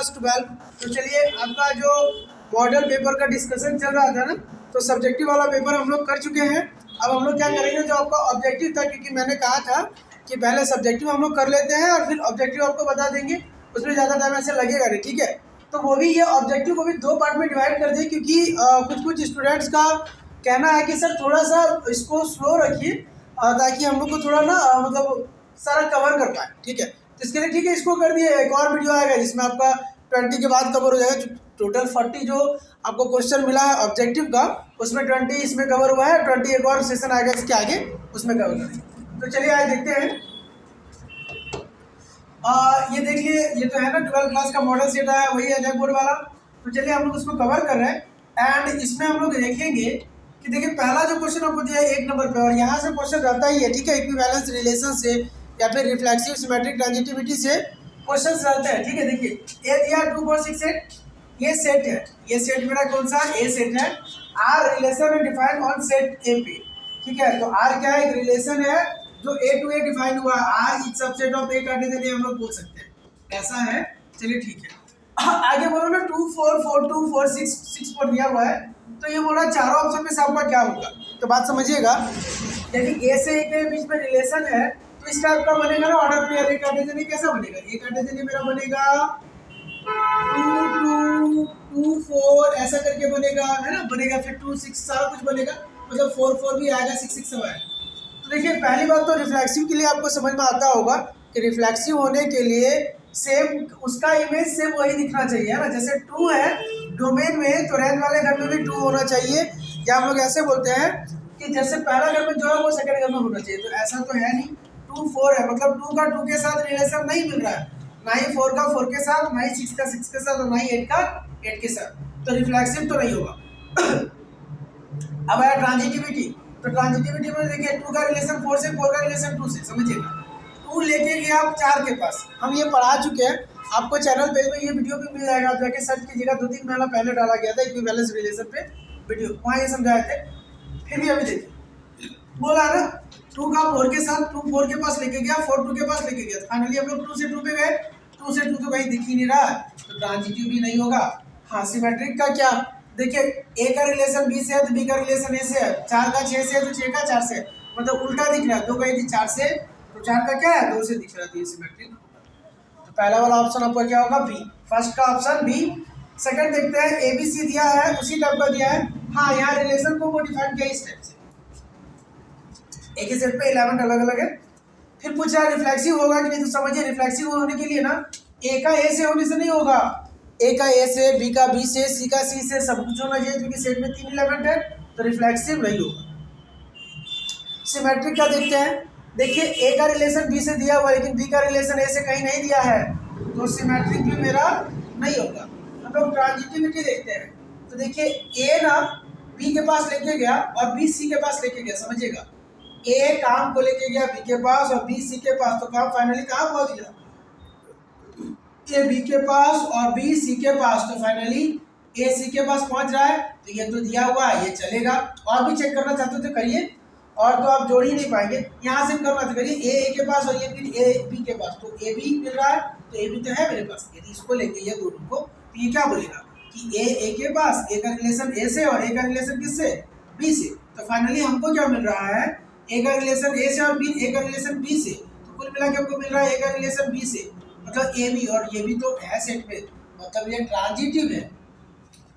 12। तो चलिए आपका जो मॉडल पेपर का डिस्कशन चल रहा था ना, तो सब्जेक्टिव वाला पेपर हम लोग कर चुके हैं। अब हम लोग क्या करेंगे, जो आपका ऑब्जेक्टिव था, क्योंकि मैंने कहा था कि पहले सब्जेक्टिव हम लोग कर लेते हैं और फिर ऑब्जेक्टिव आपको बता देंगे, उसमें ज़्यादा टाइम ऐसे लगेगा नहीं, ठीक है। तो वो भी ये ऑब्जेक्टिव को भी दो पार्ट में डिवाइड कर दिए, क्योंकि कुछ स्टूडेंट्स का कहना है कि सर थोड़ा सा इसको स्लो रखिए ताकि हम लोग को थोड़ा ना मतलब सारा कवर कर पाए, ठीक है। तो इसके लिए ठीक है, इसको कर दिए। एक और वीडियो आएगा जिसमें आपका 20 के बाद कवर हो जाएगा। टोटल 40 जो आपको क्वेश्चन मिला है ऑब्जेक्टिव का, उसमें 20 इसमें कवर हुआ है। 20 एक और सेशन आएगा इसके आगे, उसमें कवर करेंगे। तो चलिए आज देखते हैं। ये देखिए, ये तो है ना 12 क्लास का मॉडल सेट आया, वही है जैक बोर्ड वाला। तो चलिए हम लोग उसको कवर कर रहे हैं एंड इसमें हम लोग देखेंगे कि देखिए पहला जो क्वेश्चन आपको दिया है 1 नंबर पे, और यहाँ से क्वेश्चन रहता ही है, ठीक है। इक्विवेलेंस रिलेशन से या फिर रिफ्लेक्सिव सिमेट्रिक ट्रांजिटिविटी से क्वेश्चन रहते हैं, ठीक है। देखिए ए दिया 2 4 6 8, ये सेट है। ये सेट मेरा कौन सा ए सेट है। R relation defined on set A पे, ठीक है। तो आर क्या है, एक रिलेशन है जो ए टू ए डिफाइन हुआ। आर इज सबसेट ऑफ ए काटने के लिए हम लोग बोल सकते हैं, ऐसा है। चलिए ठीक है, आगे बोलो ना 2 4 4 2 4 6 6 4 दिया हुआ है। तो ये बोला चारों ऑप्शन में से आपका क्या होगा। तो बात समझिएगा, यदि ए से ए के बीच में रिलेशन है तो इसका आपका बनेगा ना ऑर्डर पेयर। ए कार्टेशियन कैसा बनेगा, ए कार्टेशियन मेरा बनेगा 2 2 2 4 ऐसा करके बनेगा, है ना। बनेगा फिर 2 6 सारा कुछ बनेगा, मतलब 4 4 भी आएगा, 6 6 सब आएगा। तो देखिए पहली बात तो रिफ्लेक्सिव के लिए आपको समझ में आता होगा कि रिफ्लेक्सिव होने के लिए सेम उसका इमेज सेम वही दिखना चाहिए, है ना। जैसे 2 है डोमेन में, तो रेंज वाले घर में भी 2 होना चाहिए। या हम लोग ऐसे बोलते हैं कि जैसे पहला घर में जो है वो सेकंड घर में होना चाहिए। तो ऐसा तो है नहीं, 2 4 है, मतलब 2 का 2 के साथ रिलेशन नहीं मिल रहा है, ना ही 4 का 4 के साथ, ना ही 6 का 6 के साथ, और ना ही 8 का 8 के साथ। तो रिफ्लेक्सिव तो नहीं होगा। अब आया ट्रांजिटिविटी। तो ट्रांजिटिविटी में देखिए 2 का रिलेशन 4 से, 4 का रिलेशन 2 से, समझिएगा। 2 लेके गए आप 4 के पास, हम ये पढ़ा चुके हैं। आपको चैनल पेज में ये वीडियो भी मिल जाएगा, आप जाके सर्च कीजिएगा। 2-3 महीना पहले डाला गया था इक्विवेलेंस रिलेशन पे वीडियो, वहाँ ये समझाए थे। फिर भी अभी देखिए, बोला ना 2 का 4 के साथ, 2 4 के पास लेके गया, 4 2 के पास लेके गया। फाइनली हम लोग 2 से 2 पे गए, 2 से 2 तो कहीं दिख ही नहीं रहा, तो ट्रांजिटिव भी नहीं होगा। हाँ, सिमेट्रिक का क्या, देखिए ए का रिलेशन बी से है तो बी का रिलेशन ए से है। 4 का 6 से है तो 6 का 4 से, मतलब उल्टा दिख रहा है। 2 कहीं थी 4 से, तो 4 का क्या है 2 से दिख रहा है, तो ये सिमेट्रिक। तो पहला वाला ऑप्शन आपका क्या होगा, बी। फर्स्ट का ऑप्शन बी। सेकंड देखते हैं, ए बी सी दिया है, उसी टाइप का दिया है। हाँ, यहाँ रिलेशन को मॉडिफाई किया इस टाइप से, एक ही सेट पे 11 अलग अलग है। फिर पूछा रिफ्लेक्सिव होगा कि नहीं, तो समझिए रिफ्लेक्सिव होने के लिए ना ए का ए से होने से नहीं होगा, ए का ए से, बी का बी से, सी का सी से, सब कुछ होना चाहिए, क्योंकि सेट में 3 एलिमेंट है, तो रिफ्लेक्सिव नहीं होगा। सिमेट्रिक का देखते हैं। देखिए ए का रिलेशन बी से दिया हुआ है, लेकिन बी का रिलेशन ए से कहीं नहीं दिया है, तो सिमेट्रिक भी मेरा नहीं होगा। हम लोग ट्रांजिटिविटी देखते हैं। तो देखिए ए ना बी के पास लेके गया और बी सी के पास लेके गया, समझिएगा। ए काम को लेके गया बी के पास और बी सी के पास, तो काम फाइनली कहाँ पहुंच गया, ए बी के पास और बी सी के पास, तो फाइनली ए सी के पास पहुंच रहा है। तो ये तो दिया हुआ है, ये चलेगा। और भी चेक करना चाहते हो तो करिए, और तो आप जोड़ ही नहीं पाएंगे। यहाँ से करना तो करिए ए के पास और ये फिर ए बी के पास, तो ए बी मिल रहा है, तो ए बी तो है मेरे पास। यदि इसको लेके ये दोनों को, तो ये क्या बोलेगा कि ए के पास, ए का रिलेशन ए से और ए का रिलेशन किससे, बी से। तो फाइनली हमको क्या मिल रहा है, ए का रिलेशन ए से और बी, ए का रिलेशन बी से, तो कुल मिला के हमको मिल रहा है ए का रिलेशन बी से, मतलब ए बी, और ये भी तो है सेट में, मतलब ये ट्रांजिटिव है।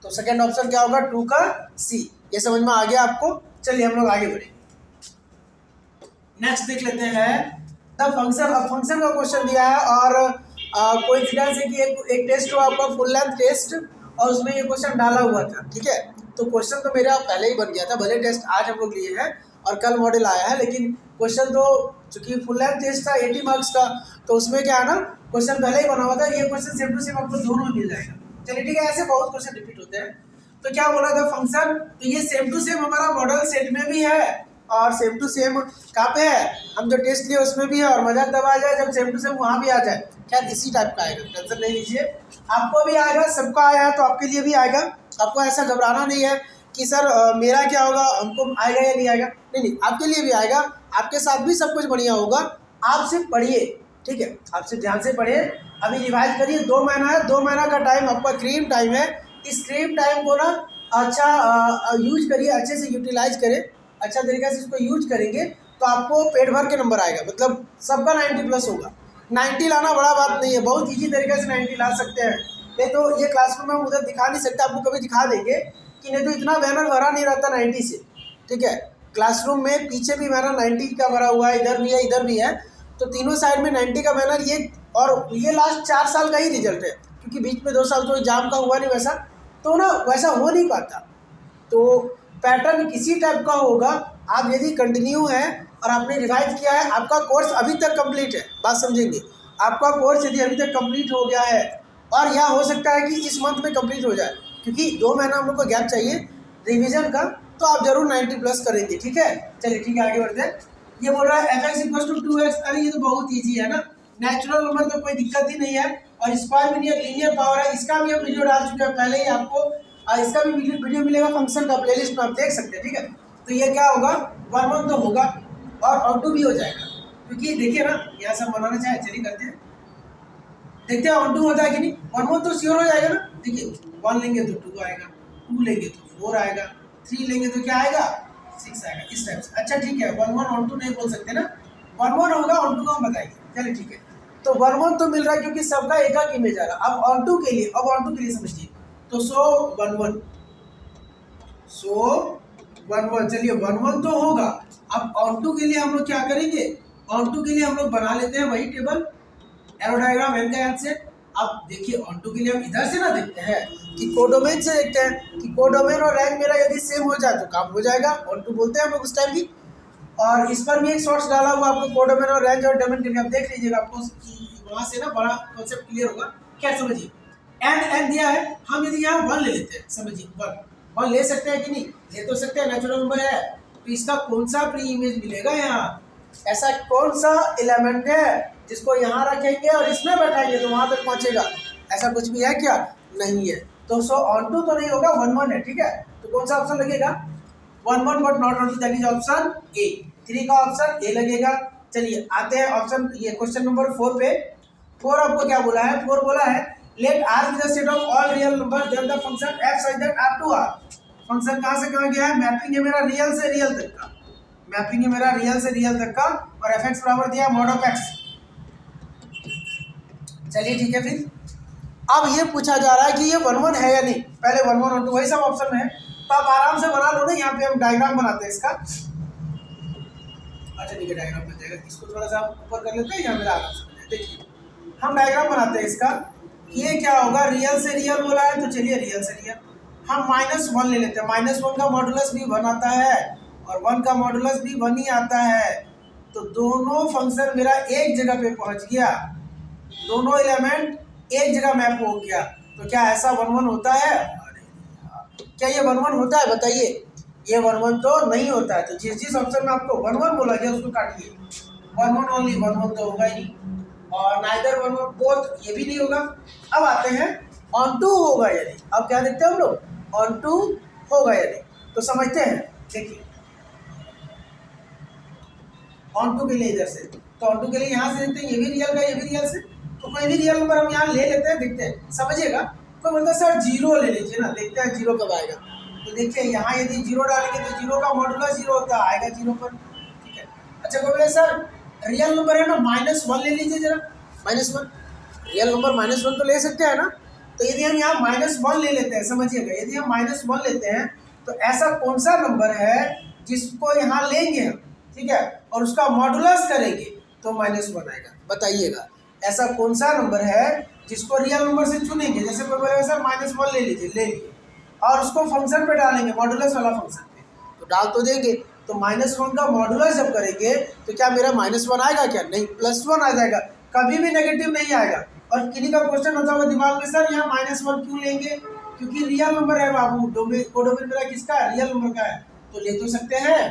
तो सेकंड ऑप्शन क्या होगा, 2 का सी। ये समझ में आ गया आपको। चलिए हम लोग आगे बढ़े, नेक्स्ट देख लेते हैं द फंक्शन। अब फंक्शन का क्वेश्चन दिया है, और कोइंसिडेंस है कि एक टेस्ट हुआ आपका फुल लेंथ टेस्ट, और उसमें ये क्वेश्चन डाला हुआ था, ठीक है। तो क्वेश्चन तो मेरा पहले ही बन गया था, भले टेस्ट आज हम लोग लिए हैं और कल मॉडल आया है, लेकिन क्वेश्चन तो चूंकि फुल लेंथ टेस्ट था 80 मार्क्स का, तो उसमें क्या है ना, क्वेश्चन पहले ही बना हुआ था। ये क्वेश्चन सेम टू सेम आपको दोनों में मिल जाएगा। चलिए ठीक है, ऐसे बहुत क्वेश्चन रिपीट होते हैं। तो क्या बोला था फंक्शन, तो ये सेम टू सेम हमारा मॉडल सेट में भी है, और सेम टू सेम कहाँ पे है, हम जो टेस्ट लिए उसमें भी है। और मजा तब आ जाए जब सेम टू सेम वहाँ भी आ जाए। खैर इसी टाइप का आएगा, टेंशन नहीं लीजिए, आपको भी आएगा, सबका आया है तो आपके लिए भी आएगा। आपको ऐसा घबराना नहीं है कि सर मेरा क्या होगा, हमको आएगा या नहीं आएगा, नहीं नहीं, आपके लिए भी आएगा, आपके साथ भी सब कुछ बढ़िया होगा। आप सिर्फ पढ़िए, ठीक है, आप सिर्फ ध्यान से पढ़िए, अभी रिवाइज करिए, 2 महीना है, 2 महीना का टाइम आपका क्रीम टाइम है। इस क्रीम टाइम को ना अच्छा यूज करिए, अच्छे से यूटिलाइज करें, अच्छा तरीके से इसको यूज करेंगे तो आपको पेट भर के नंबर आएगा, मतलब सबका 90+ होगा। 90 लाना बड़ा बात नहीं है, बहुत ईजी तरीके से 90 ला सकते हैं। नहीं तो ये क्लासरूम में हम उधर दिखा नहीं सकते, आपको कभी दिखा देंगे कि नहीं तो इतना बैनर भरा नहीं रहता 90 से, ठीक है। क्लासरूम में पीछे भी बैनर 90 का भरा हुआ है, इधर भी है इधर भी है, तो तीनों साइड में 90 का बैनर। ये और ये लास्ट 4 साल का ही रिजल्ट है, क्योंकि बीच में 2 साल तो एग्जाम का हुआ नहीं वैसा, तो ना वैसा हो नहीं पाता। तो पैटर्न किसी टाइप का होगा। आप यदि कंटिन्यू है और आपने रिवाइज किया है, आपका कोर्स अभी तक कंप्लीट है, बात समझेंगे। आपका कोर्स यदि अभी तक कंप्लीट हो गया है और यह हो सकता है कि इस मंथ में कंप्लीट हो जाए, क्योंकि 2 महीना हम लोग को गैप चाहिए रिवीजन का, तो आप जरूर 90+ करेंगे, ठीक है। चलिए ठीक है, आगे बढ़ते हैं। ये बोल रहा है fx = 2x। अरे ये तो बहुत ईजी है ना, नेचुरल नंबर तो कोई दिक्कत ही नहीं है, और स्क्वायर भी नहीं है, लीनियर पावर है। इसका भी हम वीडियो डाल चुके हैं पहले ही, आपको इसका भी वीडियो मिलेगा फंक्शन का, प्लेलिस्ट में आप देख सकते हैं, ठीक है। तो ये क्या होगा, 1 1 तो होगा और ऑन-टू भी हो जाएगा, क्योंकि देखिए ना यहाँ सब बनाना चाहे, चलिए करते हैं, देखते हैं ऑन-टू होता है कि नहीं। 1 1 तो श्योर हो जाएगा ना, देखिए 1 लेंगे तो 2 आएगा, 2 लेंगे तो 4 आएगा, 3 लेंगे तो क्या आएगा, 6 आएगा, इस टाइप से। अच्छा ठीक है, 1 1 ऑन-टू नहीं बोल सकते ना, 1 1 होगा, ऑन-टू का हम बताएंगे, चलिए ठीक है। तो 1 1 तो मिल रहा है क्योंकि सबका एक एक इमेज आ रहा है। अब ऑन-टू के लिए, समझिए, तो 1 1 चलिए 1 1 तो होगा। अब ऑन-टू के लिए हम लोग क्या करेंगे, ऑन-टू के लिए हम लोग बना लेते हैं वही टेबल, एरो डायग्राम एन का याद से। अब देखिए ऑन-टू के लिए हम इधर से ना देखते हैं कि कोडोमेन से देखते हैं कि कोडोमेन और रैंक मेरा यदि सेम हो जाए तो काम हो जाएगा, ऑन-टू बोलते हैं हम लोग उस टाइम भी। और इस पर भी एक शॉर्ट्स डाला हुआ आपको, कोडोमेन और रेंज और डोमेन करके, आप देख लीजिएगा, आपको वहां से ना बड़ा कॉन्सेप्ट क्लियर होगा। क्या समझिए, एन दिया है, हम यदि यहाँ 1 ले लेते हैं, समझिए 1 ले सकते हैं कि नहीं, ले तो सकते हैं, नेचुरल नंबर है, तो इसका कौन सा प्री इमेज मिलेगा यहाँ, ऐसा कौन सा एलिमेंट है जिसको यहाँ रखेंगे और इसमें बैठाएंगे तो वहां तक पहुंचेगा, ऐसा कुछ भी है क्या, नहीं है। तो ऑन-टू तो नहीं होगा, 1 1 है, ठीक है। तो कौन सा ऑप्शन लगेगा, 1 1 but not on-to, that is option A. 3 का ऑप्शन ए लगेगा। चलिए आते हैं ऑप्शन, ये क्वेश्चन नंबर 4 पे। 4 आपको क्या बोला है, 4 बोला है let R be the set of all real number then the function F such that R to R. Function कहां से कहां गया है, मैपिंग है मेरा रियल से रियल तक का, मैपिंग है मेरा रियल से रियल तक का, और एफ एक्स बराबर दिया मॉड ऑफ एक्स। चलिए ठीक है, फिर अब ये पूछा जा रहा है कि ये 1 1 है या नहीं, पहले 1 1 2 वही सब ऑप्शन में है, तो आप आराम से बना लो ना। यहाँ पे हम डायग्राम बनाते हैं इसका, अच्छा ठीक है, डायग्राम बन जाएगा, इसको थोड़ा सा ऊपर कर लेते हैं, यहाँ मेरा आराम से बन जाएगा। देखिए हम डायग्राम बनाते हैं इसका, ये क्या होगा, रियल से रियल बोला है तो चलिए रियल से रियल, हम -1 ले लेते हैं। -1 का मॉडुलस भी 1 आता है और 1 का मॉडुलस भी 1 ही आता है, तो दोनों फंक्शन मेरा एक जगह पे पहुंच गया, दोनों एलिमेंट एक जगह मैप हो गया। तो क्या ऐसा 1 1 होता है, क्या ये 1 1 होता है, बताइए। ये 1 1 तो नहीं होता है, तो जिस ऑप्शन में आपको 1 1 बोला गया उसको काटिए। 1 1 ओनली, 1 1 तो होगा ही नहीं, और नाइदर 1 1 बोथ, ये भी नहीं होगा। अब आते हैं ऑन-टू होगा यदि, अब क्या देखते हैं हम लोग, ऑन-टू होगा यदि, तो समझते हैं। देखिए ऑन-टू के लिए इधर से, तो ऑन-टू के लिए यहाँ से देखते हैं, ये भी रियल का ये भी रियल से, तो कोई भी रियल नंबर हम यहाँ ले लेते हैं, देखते हैं, समझिएगा। कोई बोलता है सर 0 ले लीजिए ना, देखते हैं 0 कब आएगा। तो देखिए यहाँ यदि 0 डालेंगे तो 0 का मॉडुलस 0 होता है, आएगा 0 पर, ठीक है। अच्छा कोई बोले सर रियल नंबर है ना, -1 ले लीजिए जरा, -1 रियल नंबर, -1 तो ले सकते हैं ना। तो यदि हम यहाँ -1 ले लेते हैं, समझिएगा, यदि हम -1 लेते हैं तो ऐसा कौन सा नंबर है जिसको यहाँ लेंगे हम, ठीक है, और उसका मॉडुलस करेंगे तो -1 आएगा, बताइएगा। ऐसा कौन सा नंबर है जिसको रियल नंबर से चुनेंगे, जैसे कोई बोलेगा सर -1 ले लीजिए, ले लिए, और उसको फंक्शन पे डालेंगे, मॉडुलस वाला फंक्शन पे, तो डाल तो देंगे। तो -1 का मॉडुलस जब करेंगे तो क्या मेरा -1 आएगा, क्या नहीं, +1 आ जाएगा, कभी भी नेगेटिव नहीं आएगा। और किन्हीं का क्वेश्चन होता होगा दिमाग में, सर यहाँ -1 क्यों लेंगे, क्योंकि रियल नंबर है बाबू, कोडोमेन मेरा किसका है, रियल नंबर का है, तो ले तो सकते हैं,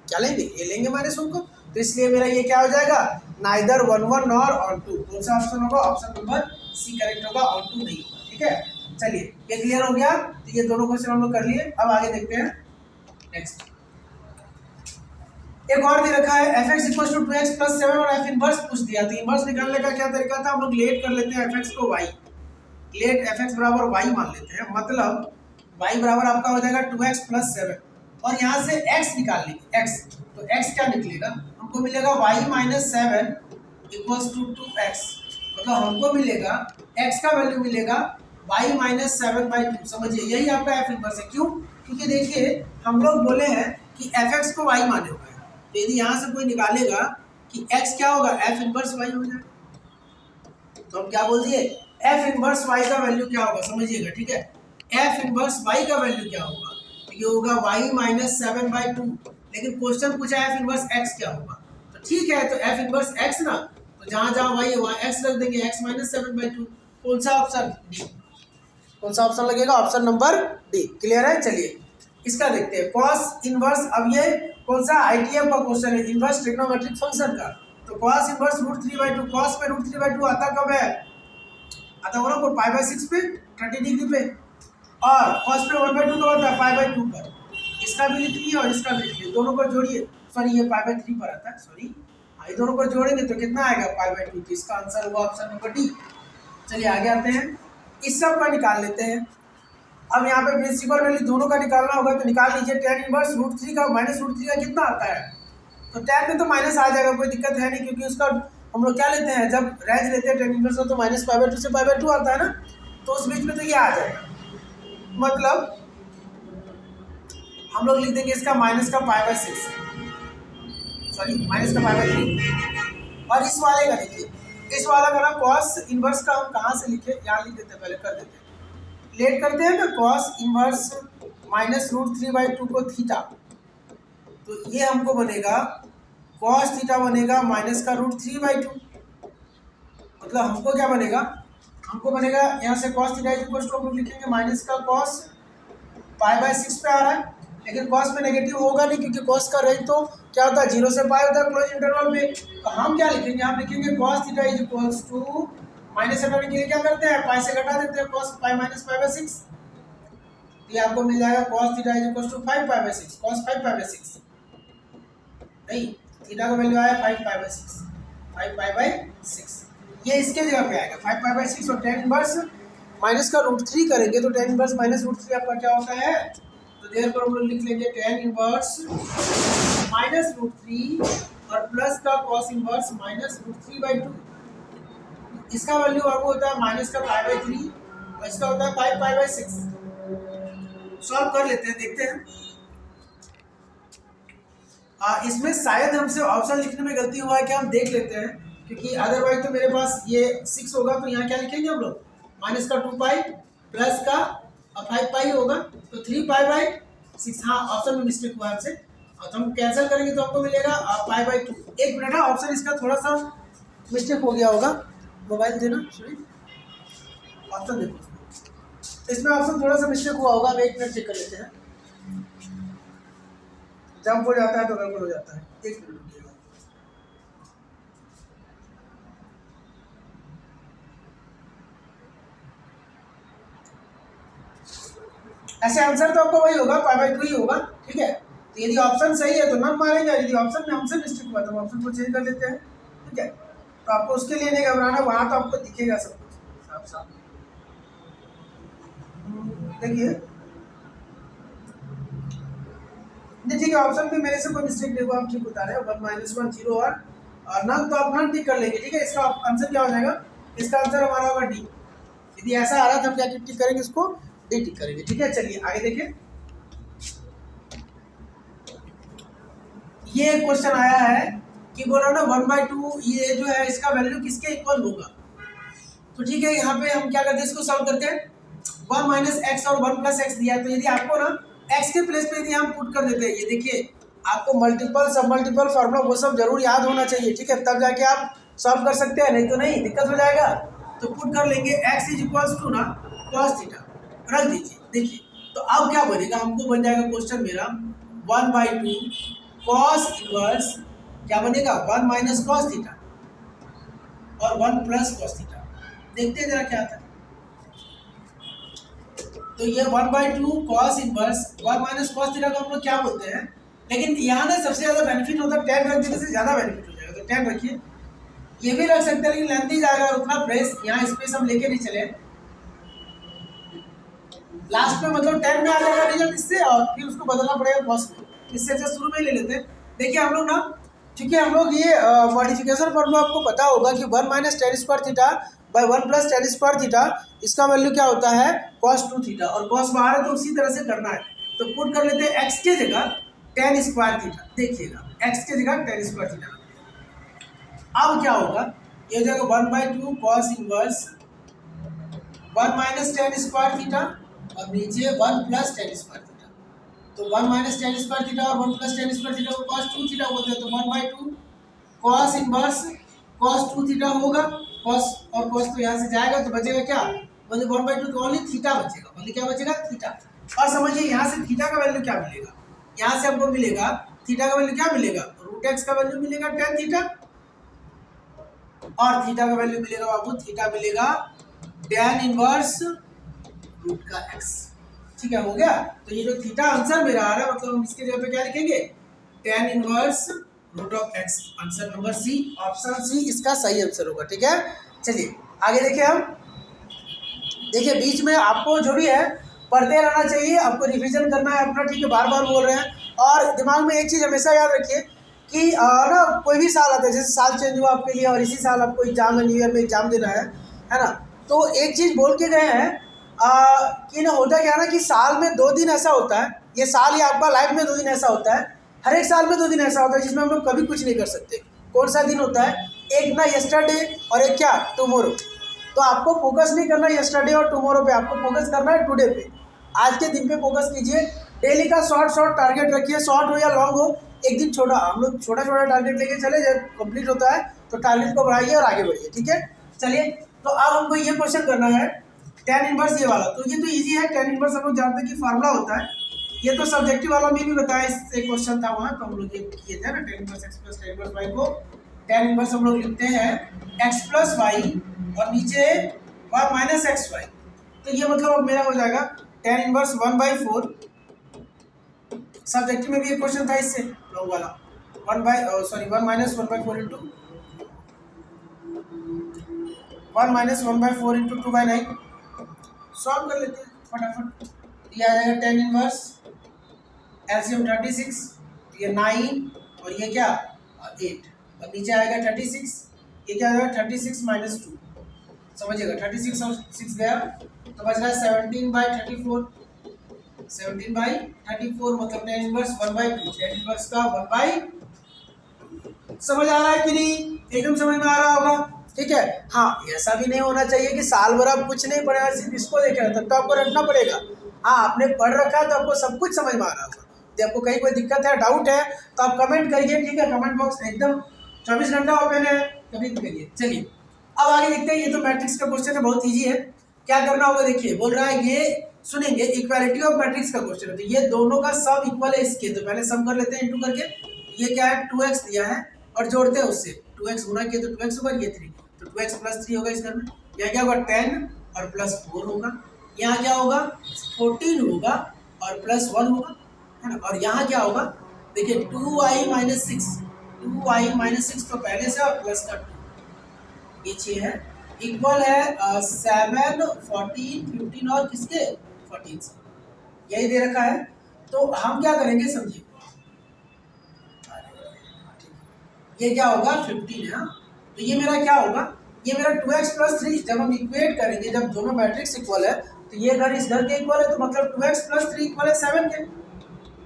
क्या लेंगे, ये लेंगे -1 को। तो इसलिए मेरा ये क्या हो जाएगा, नाइदर 1 1 नॉर ऑन-टू। कौन सा ऑप्शन होगा, ऑप्शन नंबर सी करेक्ट होगा, ऑन-टू नहीं होगा, ठीक है। चलिए ये क्लियर हो गया, तो ये दोनों क्वेश्चन हम लोग कर लिए। अब आगे देखते हैं नेक्स्ट। एक और दे रखा है F X equal to 2x plus 7 और एफ इनवर्स पूछ दिया। तो इनवर्स निकालने का क्या तरीका था, हम लोग लेट कर लेते हैं एफ एक्स को y, लेट एफ एक्स बराबर y मान लेते हैं, मतलब y बराबर आपका हो जाएगा 2x प्लस 7 और यहाँ से x निकाल लेंगे x, तो x क्या निकलेगा, हमको मिलेगा y minus 7 equals to 2x, मतलब हमको मिलेगा x का वैल्यू मिलेगा y माइनस 7/2। समझिए यही आपका एफ इनवर्स है। क्यों, क्योंकि देखिए हम लोग बोले हैं कि एफ एक्स को y माने हुए हैं, तो यदि यहाँ से कोई निकालेगा कि x क्या होगा, एफ इनवर्स y हो जाएगा। तो हम क्या बोल दिए, एफ इनवर्स y का वैल्यू क्या होगा, समझिएगा, ठीक है। एफ इनवर्स y का वैल्यू क्या होगा, तो ये होगा y माइनस 7/2, लेकिन क्वेश्चन पूछा एफ इनवर्स x क्या होगा, तो ठीक है, तो एफ इनवर्स x ना, तो जहाँ जहाँ y है वहाँ x रख देंगे, x माइनस 7/2। कौन सा ऑप्शन, डी। कौन सा ऑप्शन लगेगा, ऑप्शन नंबर डी। क्लियर है, चलिए इसका देखते हैं कॉस इनवर्स। अब ये कौन सा आईटीएम का क्वेश्चन है, इनवर्स ट्रिग्नोमेट्रिक फंक्शन का। तो कॉस इनवर्स √3/2, कॉस में √3/2 आता कब है, आता होगा ना π/6 पे 30 डिग्री पे, और कॉस पे 1/2 का होता है π/2 पर। इसका भी लिख लिया और इसका भी लिख लिया, दोनों को जोड़िए, सॉरी ये π/3 पर आता है, सॉरी ये दोनों को जोड़ेंगे तो कितना आएगा π/2, तो इसका आंसर होगा ऑप्शन नंबर डी। चलिए आगे आते हैं, इस सब का निकाल लेते हैं। अब यहाँ पे प्रिंसिपल वैल्यू दोनों का निकालना होगा, तो निकाल लीजिए। tan इनवर्स √3 का माइनस √3 का कितना आता है, तो tan में तो माइनस आ जाएगा, कोई दिक्कत है नहीं, क्योंकि उसका हम लोग क्या लेते हैं, जब रेंज लेते हैं tan इनवर्स तो माइनस π/2 से π/2 आता है ना, तो उस बीच में तो ये आ जाएगा, मतलब हम लोग लिख देंगे इसका माइनस का π/6, सॉरी माइनस का π/3। और इस वाले का देखिए, इस वाला का ना कॉस इनवर्स का हम कहाँ से लिखे, यहाँ लिख देते हैं, पहले कर देते हैं, लेट करते हैं ना, कॉस इनवर्स माइनस √3/2 को थीटा, तो ये हमको बनेगा कॉस थीटा बनेगा माइनस का √3/2, मतलब हमको क्या बनेगा, हमको बनेगा यहाँ से कॉस थीटा इक्वल टू हम लोग लिखेंगे माइनस का कॉस π/6 पे आ रहा है, लेकिन कॉस में नेगेटिव होगा नहीं, क्योंकि कॉस का रेंज तो क्या होता है 0 से π होता है क्लोज इंटरवल में। तो हम क्या लिखेंगे, हम लिखेंगे cos theta equals to, minus हटाने के लिए क्या करते हैं, पाई से घटा देते हैं, cos पाई माइनस π/6, ये आपको मिल जाएगा cos theta equals to 5π/6, cos 5π/6 नहीं, थीटा का वैल्यू आया 5π/6, 5π/6, ये इसके जगह पे आएगा 5π/6, और tan इनवर्स माइनस का √3 करेंगे तो tan इनवर्स माइनस √3 आपका क्या होता है, तो देयरफॉर हम लोग लिख लेंगे tan इनवर्स माइनस √3 और प्लस का cos इनवर्स माइनस √3/2, इसका वैल्यू आपको होता है माइनस का π/3 और इसका होता है 5π/6। सॉल्व कर लेते हैं, देखते हैं। इसमें शायद हमसे ऑप्शन लिखने में गलती हुआ है, क्या हम देख लेते हैं, क्योंकि अदरवाइज तो मेरे पास ये 6 होगा, तो यहाँ क्या लिखेंगे हम लोग, माइनस का 2π प्लस का 5π होगा, तो 3π/6। हाँ ऑप्शन में मिस्टेक हुआ हमसे, और तो हम कैंसिल करेंगे तो आपको मिलेगा π/2। एक मिनट, ऑप्शन इसका थोड़ा सा मिस्टेक हो गया होगा, मोबाइल देना, सॉरी ऑप्शन देखो, इसमें ऑप्शन थोड़ा सा मिस्टेक हुआ होगा, हम एक मिनट चेक कर लेते हैं। जंप हो जाता है तो गड़बड़ हो जाता है, एक मिनट रुकिएगा। ऐसे आंसर तो आपको वही होगा, π/2 ही होगा, ठीक है। तो यदि ऑप्शन सही है तो नन मारेंगे, यदि ऑप्शन में हमसे मिस्टेक हुआ तो ऑप्शन को चेंज कर लेते हैं, ठीक है। तो आपको उसके लिए नहीं घबराना, वहाँ तो आपको दिखेगा सब कुछ साफ साफ। देखिए नहीं, ठीक है, ऑप्शन में मेरे से कोई मिस्टेक नहीं हुआ, आप ठीक बता रहे हो, 1 - 1 0 और नन तो आप नन टिक कर लेंगे, ठीक है। इसका आंसर क्या हो जाएगा, इसका आंसर हमारा होगा डी। यदि ऐसा आ रहा था हम क्या टिक करेंगे, इसको डी टिक करेंगे, ठीक है। चलिए आगे देखिए, ये क्वेश्चन आया है कि बोला ना 1/2 ये जो है इसका वैल्यू किसके इक्वल होगा, तो ठीक है, यहाँ पे हम क्या करते हैं, इसको सॉल्व करते हैं। 1 - x और 1 + x दिया है, तो यदि आपको ना x के प्लेस पे यदि हम पुट कर देते हैं, ये देखिए आपको मल्टीपल सब मल्टीपल फार्मूला वो सब जरूर याद होना चाहिए, ठीक है, तब जाके आप सॉल्व कर सकते हैं, नहीं तो नहीं दिक्कत हो जाएगा। तो पुट कर लेंगे x = ना cos थीटा, रख दीजिए। देखिए तो अब क्या बनेगा, हमको बन जाएगा क्वेश्चन मेरा 1/2 cos इनवर्स क्या बनेगा, 1 - cos थीटा और 1 + cos थीटा। देखते हैं जरा क्या आता है। तो ये 1/2 cos इनवर्स 1 - cos थीटा को हम लोग क्या बोलते हैं, लेकिन यहाँ ना सबसे ज़्यादा बेनिफिट होता है 10 रख देने से ज़्यादा बेनिफिट हो जाएगा, तो 10 रखिए। ये भी रख सकते हैं लेकिन लेंथी जाएगा उतना प्रेस, यहाँ स्पेस हम लेके नहीं चले। लास्ट में मतलब 10 में आ जाएगा रिजल्ट इससे, और फिर उसको बदलना पड़ेगा कॉस में। इससे अच्छा शुरू में ही ले लेते हैं। देखिए हम लोग ना, क्योंकि हम लोग ये मॉडिफिकेशन फॉर्मूला आपको पता होगा कि 1 minus ten square theta by 1 plus ten square theta, इसका वैल्यू क्या होता है cos 2 थीटा, और cos बाहर है तो उसी तरह से करना है। तो पुट कर लेते हैं x के जगह टेन स्क्वायर थीटा, देखिएगा x के जगह टेन स्क्वायर थीटा। अब क्या होगा, ये हो जाएगा 1/2 cos inverse 1 minus ten square theta और नीचे 1 प्लस टेन स्क्वायर थीटा। तो 1 माइनस टेन स्क्वायर थीटा और 1 प्लस टेन स्क्वायर थीटा को cos 2 थीटा बोलते हैं। तो 1/2 cos इनवर्स cos 2 थीटा होगा, cos और cos तो यहाँ से जाएगा तो बचेगा क्या, मतलब 1/2 तो ओनली थीटा बचेगा, ओनली क्या बचेगा थीटा। और समझिए यहाँ से थीटा का वैल्यू क्या मिलेगा, यहाँ से हमको मिलेगा थीटा का वैल्यू क्या मिलेगा, रूट एक्स का वैल्यू मिलेगा tan थीटा, और थीटा का वैल्यू मिलेगा बाबू, थीटा मिलेगा tan इनवर्स रूट का x। ठीक है, हो गया। तो ये जो थीटा आंसर मेरा आ रहा है, मतलब हम इसके जगह पे क्या लिखेंगे, tan inverse root of x। Answer number C, option C इसका सही आंसर होगा। ठीक है, चलिए आगे देखिए हम। देखिए बीच में आपको जो भी है पढ़ते रहना चाहिए, आपको रिवीजन करना है अपना, ठीक है, बार बार बोल रहे हैं। और दिमाग में एक चीज़ हमेशा याद रखिए कि ना कोई भी साल आता है, जैसे साल चेंज हुआ आपके लिए और इसी साल आपको एग्जाम है, न्यू ईयर में एग्जाम देना है ना, तो एक चीज़ बोल के गए हैं कि ना होता क्या ना कि साल में 2 दिन ऐसा होता है, ये साल ही आपका लाइफ में 2 दिन ऐसा होता है, हर एक साल में 2 दिन ऐसा होता है जिसमें हम लोग कभी कुछ नहीं कर सकते। कौन सा दिन होता है, एक ना यस्टरडे और एक क्या टुमारो। तो आपको फोकस नहीं करना यस्टरडे और टुमारो पे, आपको फोकस करना है टुडे पे, आज के दिन पे फोकस कीजिए। डेली का शॉर्ट टारगेट रखिए, शॉर्ट हो या लॉन्ग हो, एक दिन छोटा, हम लोग छोटा टारगेट लेके चले, जब कंप्लीट होता है तो टारगेट को बढ़ाइए और आगे बढ़िए। ठीक है, चलिए तो अब हमको ये क्वेश्चन करना है tan इनवर्स ये वाला। तो ये तो इजी है, tan इनवर्स हम लोग जानते हैं कि फार्मूला होता है, ये तो सब्जेक्टिव वाला में भी बताया, इससे क्वेश्चन था वहाँ, तो हम लोग ये किए थे ना, tan inverse x plus tan inverse y को tan इनवर्स हम लोग लिखते हैं x प्लस वाई और नीचे y माइनस एक्स वाई। तो ये मतलब अब मेरा हो जाएगा tan इनवर्स 1/4, सब्जेक्टिव में भी एक क्वेश्चन था इससे लॉन्ग वाला, 1 minus 1/4 into 1 minus 1/4 into 2/9, solve कर लेते हैं फटाफट। ये आ जाएगा tan इनवर्स एलसीएम 36, ये 9 और ये क्या 8, और नीचे आएगा 36, ये क्या आएगा 36 माइनस 2, समझिएगा 36 और 6 गया तो बच रहा है 17/34, 17/34 मतलब tan इनवर्स 1/2, tan इनवर्स का 1/, समझ आ रहा है कि नहीं, एकदम समझ में आ रहा होगा। ठीक है, हाँ ऐसा भी नहीं होना चाहिए कि साल भर आप कुछ नहीं पढ़े, सिर्फ इसको देखे, तब तो आपको रटना पड़ेगा। हाँ आपने पढ़ रखा है तो आपको सब कुछ समझ में आ रहा होगा। यदि आपको कहीं कोई दिक्कत है, डाउट है, तो आप कमेंट करिए, ठीक है, कमेंट बॉक्स एकदम 24 घंटा ओपन है, कभी भी करिए। चलिए अब आगे देखते हैं, ये तो मैट्रिक्स का क्वेश्चन है, बहुत ईजी है। क्या करना होगा, देखिए बोल रहा है, ये सुनेंगे इक्वालिटी ऑफ मैट्रिक्स का क्वेश्चन है, तो ये दोनों का सम इक्वल है इसके, तो पहले सम कर लेते हैं इंटू करके। ये क्या है 2x दिया है और जोड़ते हैं उससे, 2x गुना किया तो 2x होगा, ये 3 तो 2x प्लस 3 होगा इस घर में। यहाँ क्या होगा 10 और प्लस 4 होगा, यहाँ क्या होगा 14 होगा और प्लस 1 होगा, है ना। और यहाँ क्या होगा, देखिए 2i माइनस 6, 2i माइनस 6 तो पहले से और प्लस का 2, ये 6 है, इक्वल है 7, 14, 15 और किसके 14 से, यही दे रखा है। तो हम क्या करेंगे समझिए, ये क्या होगा 15 है, तो ये मेरा क्या होगा, ये मेरा 2x प्लस 3, जब हम इक्वेट करेंगे, जब दोनों मैट्रिक्स इक्वल है तो ये घर इस घर के इक्वल है, तो मतलब 2x प्लस 3 इक्वल है 7 के,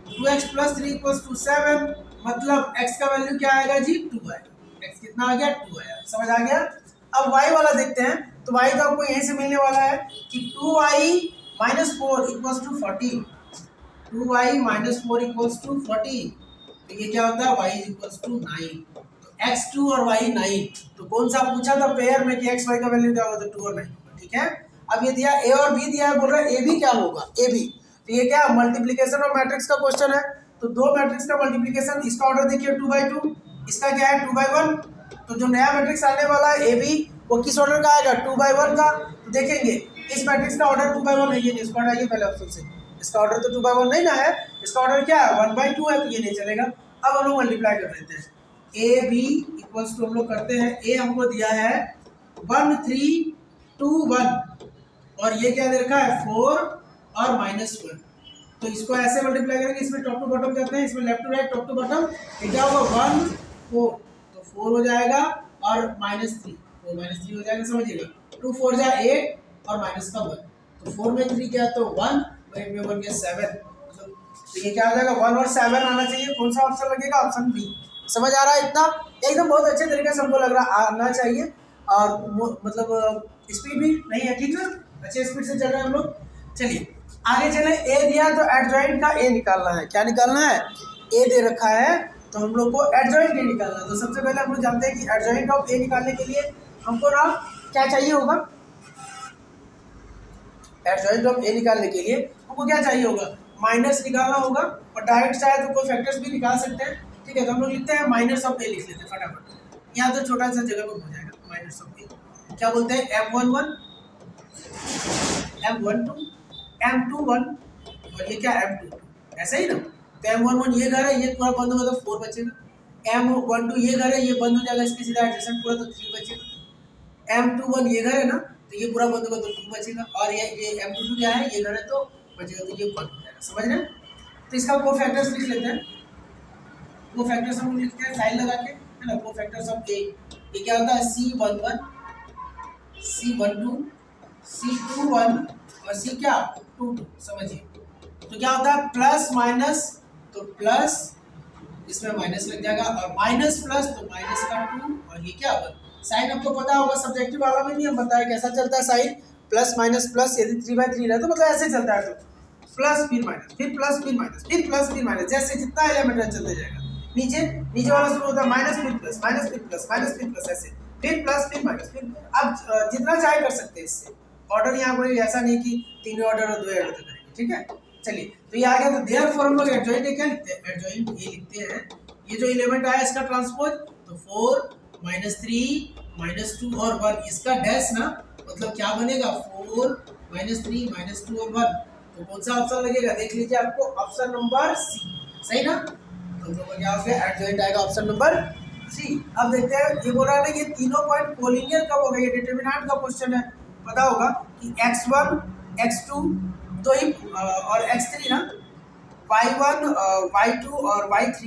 2x प्लस 3 इक्वल्स टू 7, मतलब x का वैल्यू क्या आएगा जी 2 आएगा, x कितना आ गया 2 आया, समझ आ गया। अब y वाला देखते हैं, तो y तो आपको यहीं से मिलने वाला है कि 2i minus 4 equals to 14, 2i minus 4 equals to 14, तो ये क्या होता है y इक्वल्स टू 9, तो x2 और y 9, तो कौन सा पूछा था पेयर में कि x y का वैल्यू क्या होगा, तो 2 और 9 होगा। ठीक है, अब ये दिया a और b दिया है, बोल रहा है a b क्या होगा, a b, तो ये क्या मल्टीप्लिकेशन ऑफ मैट्रिक्स का क्वेश्चन है, तो दो मैट्रिक्स का मल्टीप्लिकेशन, इसका ऑर्डर देखिए 2/2, इसका क्या है 2/1, तो जो नया मैट्रिक्स आने वाला है ए बी वो किस ऑर्डर का आएगा 2/1 का, तो देखेंगे इस मैट्रिक्स का ऑर्डर 2/1 है, ये इसको हटाइए पहले ऑप्शन से, इसका ऑर्डर तो 2/1 नहीं ना है, इसका ऑर्डर क्या है 1/2 है, तो ये नहीं चलेगा। अब हम लोग मल्टीप्लाई कर देते हैं, ए बी इक्वल्स टू हम लोग करते हैं, ए हमको दिया है 1 3 2 1 और ये क्या दे रखा है 4 और -1, तो इसको ऐसे मल्टीप्लाई करेंगे, इसमें टॉप टू बॉटम जाते हैं, इसमें left to right top to bottom, ये क्या होगा 1 4, तो 4 हो जाएगा और -3, 4 -3 हो जाएगा, समझिएगा 2 4 जा 8 और माइनस का 1, तो 4 में 3 क्या तो 1, 8 में 1 क्या 7, तो ये क्या हो जाएगा 1 और 7 आना चाहिए। कौन सा ऑप्शन लगेगा, ऑप्शन बी। समझ आ रहा है इतना, एकदम बहुत अच्छे तरीके से हमको लग रहा आना चाहिए, और मतलब स्पीड भी नहीं है, ठीक है, अच्छे स्पीड से चल रहे हैं हम लोग। चलिए आगे चले, ए दिया तो एडजॉइंट का ए निकालना है, क्या निकालना है, ए दे रखा है तो हम लोग को एडजॉइंट ए निकालना है। तो सबसे पहले हम लोग जानते हैं कि एडजॉइंट ऑफ ए निकालने के लिए हमको ना क्या चाहिए होगा, एडजॉइंट ऑफ ए निकालने के लिए हमको क्या चाहिए होगा, माइनस निकालना होगा, और डायरेक्ट चाहे तो कोई फैक्टर्स भी निकाल सकते हैं, ठीक है। तो हम लोग लिखते हैं माइनस ऑफ ए, लिख लेते हैं फटाफट, यहाँ तो छोटा सा जगह में हो जाएगा, माइनस ऑफ ए क्या बोलते हैं M11 M12 M21 और ये क्या M22, ऐसा ही ना। तो M11 ये घर है, ये पूरा बंद होगा तो 4 बचेगा, M12 ये घर है, ये बंद हो जाएगा, इसके सीधा एडजेसेंट पूरा तो 3 बचेगा, M21 ये घर है ना, तो ये पूरा बंद होगा तो 2 बचेगा, और ये M22 क्या है, ये घर है तो बचेगा, तो ये 1 हो जाएगा, समझ रहे हैं। तो इसका कोफैक्टर्स लिख लेते हैं, कोफैक्टर्स हम लिखते हैं साइन लगा के, है ना, कोफैक्टर्स ऑफ ए, ये क्या होता है C11 C12 C21 और C क्या 22, समझिए। तो क्या होता है प्लस माइनस, तो प्लस इसमें माइनस लग जाएगा, और माइनस प्लस तो माइनस का 2 और ये क्या 1। साइन आपको पता होगा, सब्जेक्टिव वाला में नहीं हम बताया कैसा चलता है साइन, प्लस माइनस प्लस, यदि 3/3 है तो मतलब ऐसे चलता है, तो प्लस फिर माइनस फिर प्लस फिर माइनस फिर प्लस फिर माइनस, जैसे जितना एलिमेंट है चलते जाएगा। नीचे वाला शुरू होता है माइनस फिर प्लस माइनस फिर प्लस माइनस फिर प्लस, ऐसे फिर प्लस फिर माइनस फिर, अब जितना चाहे कर सकते हैं इससे, ऑर्डर यहाँ कोई ऐसा नहीं कि 3 ऑर्डर और 2 ऑर्डर करेंगे, ठीक है। चलिए तो ये आ गया, तो देयरफॉर हम लोग एडजॉइंट क्या लिखते हैं, एडजॉइंट ये लिखते हैं, ये जो एलिमेंट आया इसका ट्रांसपोज, तो 4 -3 -2 और 1, इसका डैश ना, मतलब क्या बनेगा 4 -3 -2 और 1, तो कौन सा ऑप्शन लगेगा देख लीजिए, आपको ऑप्शन नंबर सी, सही ना। तो हम लोग का क्या हो गया, एडजॉइंट आएगा ऑप्शन नंबर सी। अब देखते हैं, ये बोल रहा है ना ये तीनों पॉइंट कोलिनियर कब हो गए, ये डिटरमिनेंट का क्वेश्चन है, पता होगा कि x1 x2 तो ही और x3 ना, y1 y2 और y3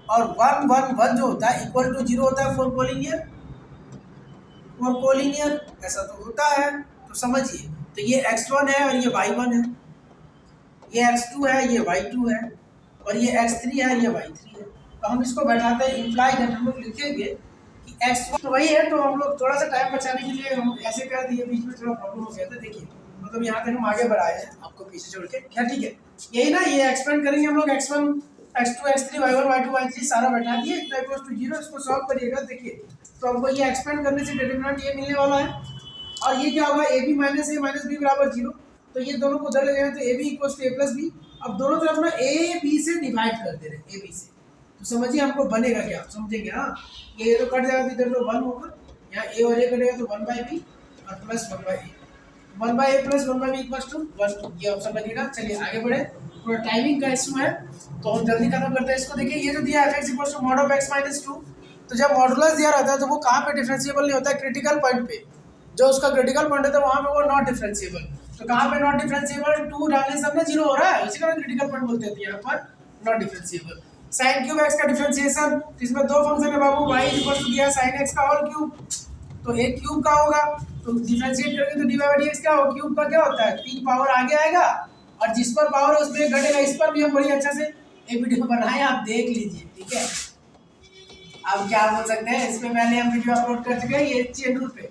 और 1 1 1 जो होता है इक्वल टू 0 होता है फॉर कोलिनियर, और कोलिनियर ऐसा तो होता है, तो समझिए। तो ये x1 है और ये y1 है, ये x2 है ये y2 है, और ये x3 है ये y3 है। तो हम इसको बैठाते हैं इम्प्लाई दैट, हम लोग लिखेंगे कि x1 तो वही है, तो हम लोग थोड़ा सा टाइम बचाने के लिए हम ऐसे कर दिए, बीच में थोड़ा प्रॉब्लम हो गया था, देखिए मतलब यहाँ तक हम आगे बढ़ाए हैं, आपको पीछे छोड़ के, क्या ठीक है, यही ना, ये एक्सपेंड करेंगे हम लोग x1 x2 x3 y1 y2 y3 सारा बैठा दिए, इतना इक्वल्स टू 0, इसको सॉल्व करिएगा, देखिए तो हमको ये एक्सपेंड करने से डिटरमिनेंट ये मिलने वाला है, और ये क्या होगा ab minus a minus b बराबर 0, तो ये दोनों को उधर ले जाएंगे तो ab equals to a plus b, अब दोनों तरफ ना a b से डिवाइड कर दे रहे हैं, a b से, तो समझिए हमको बनेगा क्या, समझेंगे हाँ, ये तो कट जाएगा, इधर तो 1 होगा, यहाँ a और a कटेगा तो 1/b और plus 1/a, 1/a plus 1/b equals to 1, ये ऑप्शन लगेगा। चलिए आगे बढ़े, थोड़ा टाइमिंग का इशू है तो हम जल्दी खत्म करते हैं इसको। देखिए ये जो दिया f(x) equals to mod of x minus 2, तो जब मॉडुलस दिया रहता है तो वो कहाँ पे डिफरेंशिएबल नहीं होता है, क्रिटिकल पॉइंट पे, जो उसका क्रिटिकल पॉइंट है तो वहाँ पे वो नॉट डिफरेंशिएबल, तो कहाँ पे नॉट डिफरेंशिएबल, 2 डालने से अपना 0 हो रहा है, इसी का क्रिटिकल पॉइंट बोलते हैं, यहाँ पर not differentiable. sin cube x का डिफरेंशिएशन, तो इसमें 2 फंक्शन है बाबू, y इक्वल्स टू दिया sin x का होल क्यूब, तो एक क्यूब का होगा, तो डिफरेंशिएट करेंगे तो d/dx क्या होगा, क्यूब का क्या होता है 3 पावर आगे आएगा, और जिस पर पावर है उसमें घटेगा, इस पर भी हम बड़ी अच्छा से एक वीडियो बनाए, आप देख लीजिए, ठीक है। अब क्या बोल सकते हैं, इसमें पहले हम वीडियो अपलोड कर चुके हैं, ये चैनल पे,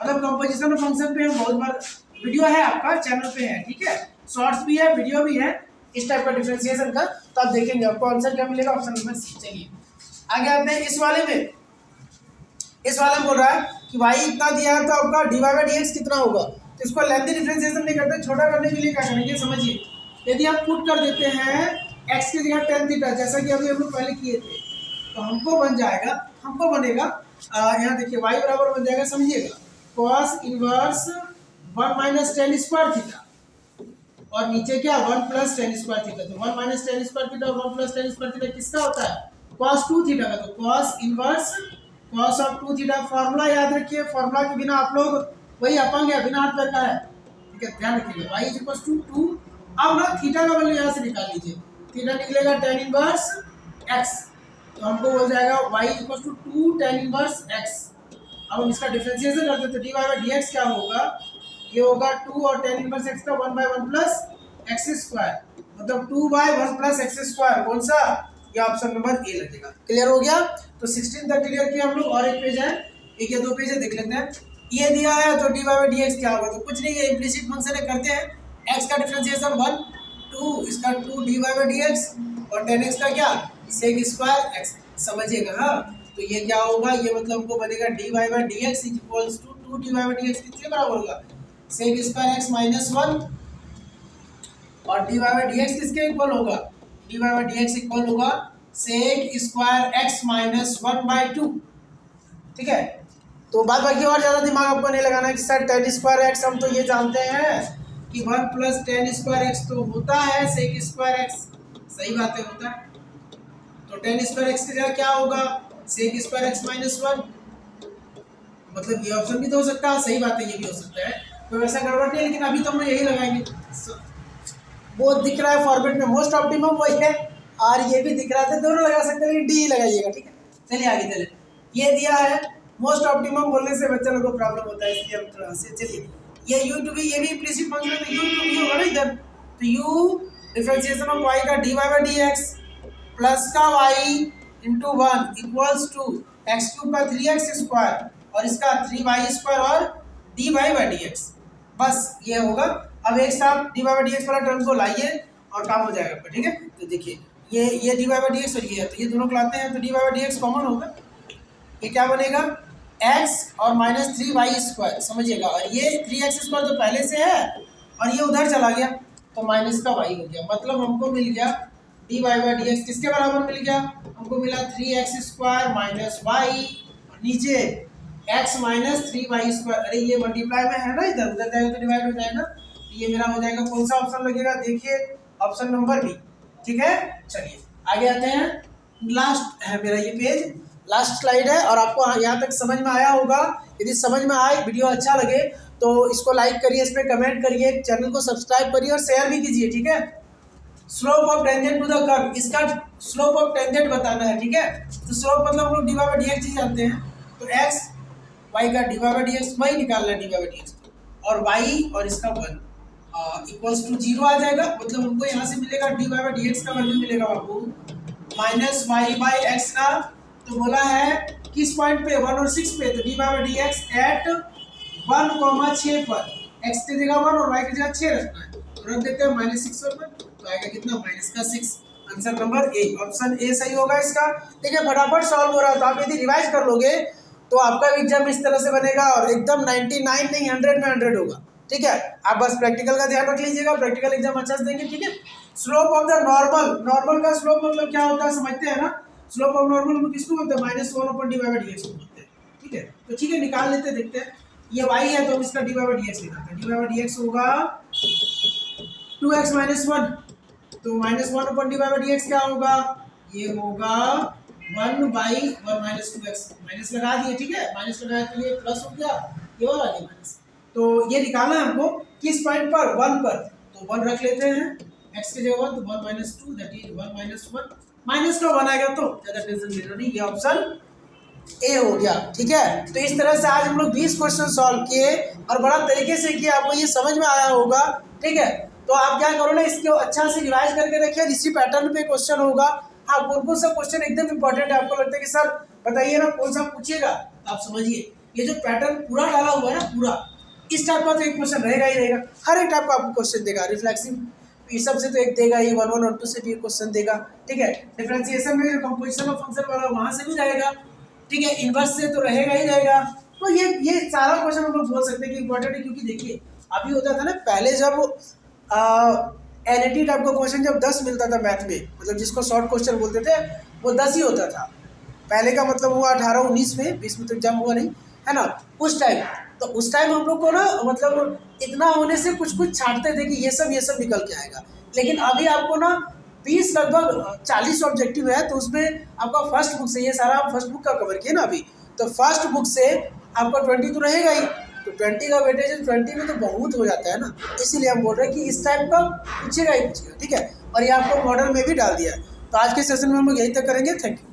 मतलब कंपोजिशन ऑफ फंक्शन पे हम बहुत बार वीडियो है, आपका चैनल पे है, ठीक है, शॉर्ट्स भी है वीडियो भी है इस टाइप का डिफरेंशिएशन का, तो आप देखेंगे आपको आंसर क्या मिलेगा, ऑप्शन नंबर सी। चलिए आगे आते हैं, इस वाले में बोल रहा है कि y इतना दिया है तो आपका dy/dx कितना होगा, तो इसको लेंथी डिफरेंशिएशन नहीं करते, छोटा करने के लिए क्या करेंगे समझिए, यदि आप पुट कर देते हैं x की जगह tan थीटा, जैसा कि अभी हम लोग पहले किए थे, तो हमको बनेगा यहाँ देखिए y बराबर बन जाएगा, समझिएगा cos inverse 1 - tan square theta, और नीचे क्या 1 प्लस टेन स्क्वायर थीटा, तो 1 माइनस टेन स्क्वायर थीटा और 1 प्लस टेन स्क्वायर थीटा किसका होता है, cos 2 थीटा का, तो cos inverse cos of 2 theta. Formula याद रखिए, फॉर्मूला के बिना आप लोग वही अपंग है, बिना हाथ पैर का है, ठीक है, ध्यान रखिएगा। y इज इक्वल टू 2, अब ना थीटा का वैल्यू यहाँ से निकाल लीजिए, थीटा निकलेगा tan इनवर्स x, तो हमको हो जाएगा y is equal to 2 tan inverse x। अब हम इसका डिफरेंशिएशन करते हैं तो dy बाई dx क्या होगा, ये होगा 2 और tan इनवर्स x का 1 बाई 1 प्लस एक्स स्क्वायर, मतलब 2 बाई 1 प्लस एक्स स्क्वायर, कौन सा, ये ऑप्शन नंबर ए लगेगा। क्लियर हो गया, तो 16 तक क्लियर किया हम लोग, और एक पेज है, एक या दो पेज है, देख लेते हैं। ये दिया है तो dy बाई dx क्या होगा, तो कुछ नहीं, ये इम्प्लिसिट फंक्शन है, करते हैं। x का डिफरेंशिएशन 1 2, इसका 2 dy बाई dx, और tan x का क्या, sec स्क्वायर x, समझिएगा। हाँ, तो ये क्या होगा, ये मतलब हमको बनेगा dy by dx equals to 2 dy by dx कितने बराबर होगा, sec स्क्वायर x माइनस 1, और dy बाई dx किसके इक्वल होगा, dy बाई dx इक्वल होगा sec square x minus 1 by 2, ठीक है। तो बात बाकी और ज़्यादा दिमाग आपको नहीं लगाना है कि सर tan स्क्वायर x हम तो ये जानते हैं कि 1 प्लस tan स्क्वायर x तो होता है sec स्क्वायर x, सही बात है, होता है। तो tan स्क्वायर x की जगह क्या होगा, sec स्क्वायर x माइनस 1, मतलब ये ऑप्शन भी तो हो सकता है, सही बात है, ये भी हो सकता है, कोई वैसा गड़बड़ नहीं, लेकिन अभी तो हम लोग यही लगाएंगे। वो दिख रहा है फॉर्मेट में मोस्ट ऑप्टिमम वही है, और ये भी दिख रहा था, दोनों लगा सकते हैं, लेकिन डी लगाइएगा, ठीक है। चलिए आगे चले, ये दिया है मोस्ट ऑप्टिमम, बोलने से बच्चा लोगों को प्रॉब्लम होता है, इसलिए हम थोड़ा से, चलिए ये यू टू बी, ये भी इम्प्लिसिट फंक्शन है, तो यू टू बी होगा ना इधर, तो यू डिफरेंशिएशन ऑफ वाई का d Y by D x plus का y into 1 equals to x cube का 3x स्क्वायर और इसका 3y स्क्वायर और d Y by D x, बस ये होगा। अब एक साथ d Y by D x वाला टर्म को लाइए और काम हो जाएगा आपका, ठीक है। तो देखिए ये D Y by D x और ये है, तो ये दोनों को लाते हैं, तो D Y by D X common होगा, ये क्या बनेगा x और माइनस 3y स्क्वायर, समझिएगा, और ये 3x स्क्वायर तो पहले से है और ये उधर चला गया तो माइनस का y हो गया, मतलब हमको मिल गया D Y by D X किसके बराबर मिल गया, हमको मिला 3x स्क्वायर माइनस y, और नीचे x माइनस 3y स्क्वायर, अरे ये मल्टीप्लाई में है ना, इधर उधर जाएगा तो डिवाइड हो जाएगा, तो ये मेरा हो जाएगा, कौन सा ऑप्शन लगेगा, देखिए ऑप्शन नंबर बी, ठीक है। चलिए आगे आते हैं, लास्ट है मेरा ये पेज, लास्ट स्लाइड है, और आपको यहाँ तक समझ में आया होगा। यदि समझ में आए, वीडियो अच्छा लगे तो इसको लाइक करिए, इस पर कमेंट करिए, चैनल को सब्सक्राइब करिए और शेयर भी कीजिए, ठीक है। Slope of tangent to the curve, इसका स्लोप ऑफ टेंजेंट बताना है, ठीक है। तो स्लोप मतलब हम लोग d Y by D x ही जानते हैं, तो एक्स वाई का d Y by D x वही निकालना है, d Y by D x, और वाई और इसका 1 इक्वल्स टू 0 आ जाएगा, मतलब हमको यहाँ से मिलेगा D Y by D X का वैल्यू मिलेगा बाबू माइनस वाई बाई एक्स का, तो बोला है किस पॉइंट पे, 1 और 6 पे, तो D Y by D X at 1,6 पर, एक्स की जगह 1 और वाई की जगह 6 रखना है, तो रख देते हैं माइनस 6 पर, तो आएगा कितना, माइनस का 6, answer number A, option A सही होगा इसका। देखिए फटाफट सॉल्व हो रहा था, आप यदि रिवाइज कर लोगे तो आपका एग्जाम इस तरह से बनेगा और एकदम 99 नहीं 100 में 100 होगा, ठीक है। आप बस प्रैक्टिकल का ध्यान रख लीजिएगा, प्रैक्टिकल एग्जाम अच्छा से देंगे, ठीक है। Slope of the normal, normal का स्लोप मतलब क्या होता है समझते हैं ना, स्लोप ऑफ नॉर्मल में किसको बोलते हैं, -1 अपन d Y by D x को बोलते हैं, ठीक है। तो ठीक है, निकाल लेते, देखते हैं, ये y है तो हम इसका d Y by D x निकालते हैं, d Y by D x होगा 2x माइनस 1, तो -1 अपन d Y by D x क्या होगा, ये होगा 1 बाई 1 माइनस 2x, माइनस लगा दिए, ठीक है, माइनस लगाया तो ये प्लस हो गया, ये वाला ये माइनस, तो ये निकालना है हमको किस पॉइंट पर, 1 पर, तो 1 रख लेते हैं, x की जगह 1, तो 1 minus 2 that is 1 minus 1, minus का 1 आएगा तो ज़्यादा टेंशन लेना नहीं, ये ऑप्शन ए हो गया, ठीक है। तो इस तरह से आज हम लोग 20 क्वेश्चन सॉल्व किए और बड़ा तरीके से किए, आपको ये समझ में आया होगा, ठीक है। तो आप क्या करो ना, इसको अच्छा से रिवाइज करके रखिए, इसी पैटर्न पे क्वेश्चन होगा। हाँ, कौन सा क्वेश्चन एकदम इंपॉर्टेंट है, आपको लगता है कि सर बताइए ना कौन सा पूछिएगा, तो आप समझिए ये जो पैटर्न पूरा डाला हुआ है ना, पूरा इस टाइप का तो एक क्वेश्चन रहेगा ही रहेगा, हर एक टाइप का आपको क्वेश्चन देगा, रिफ्लेक्सिव ये सब से तो एक देगा ही, 1 1 और 2 से भी क्वेश्चन देगा, ठीक है। डिफरेंशिएशन में जो कंपोजिशन ऑफ फंक्शन वाला वहाँ से भी रहेगा, ठीक है, इनवर्स से तो रहेगा ही रहेगा। तो ये सारा क्वेश्चन हम लोग बोल सकते हैं कि इंपॉर्टेंट है, क्योंकि देखिए अभी होता था ना, पहले जब एनईटी टाइप का क्वेश्चन जब 10 मिलता था मैथ में, मतलब जिसको शॉर्ट क्वेश्चन बोलते थे, वो 10 ही होता था, पहले का मतलब हुआ 18 19 में, 20 में तो एग्जाम हुआ नहीं है ना, उस टाइम। तो उस टाइम हम लोग को ना मतलब इतना होने से कुछ कुछ छांटते थे कि ये सब निकल के आएगा। लेकिन अभी आपको ना 20 लगभग 40 ऑब्जेक्टिव है, तो उसमें आपका फर्स्ट बुक से, ये सारा आप फर्स्ट बुक का कवर किए ना अभी, तो फर्स्ट बुक से आपका 20 तो रहेगा ही, तो 20 का वेटेज 20 में तो बहुत हो जाता है ना, इसीलिए हम बोल रहे हैं कि इस टाइप का पूछेगा ही पूछेगा, ठीक है। और ये आपको मॉडल में भी डाल दिया है। तो आज के सेशन में हम लोग यही तक करेंगे। Thank you.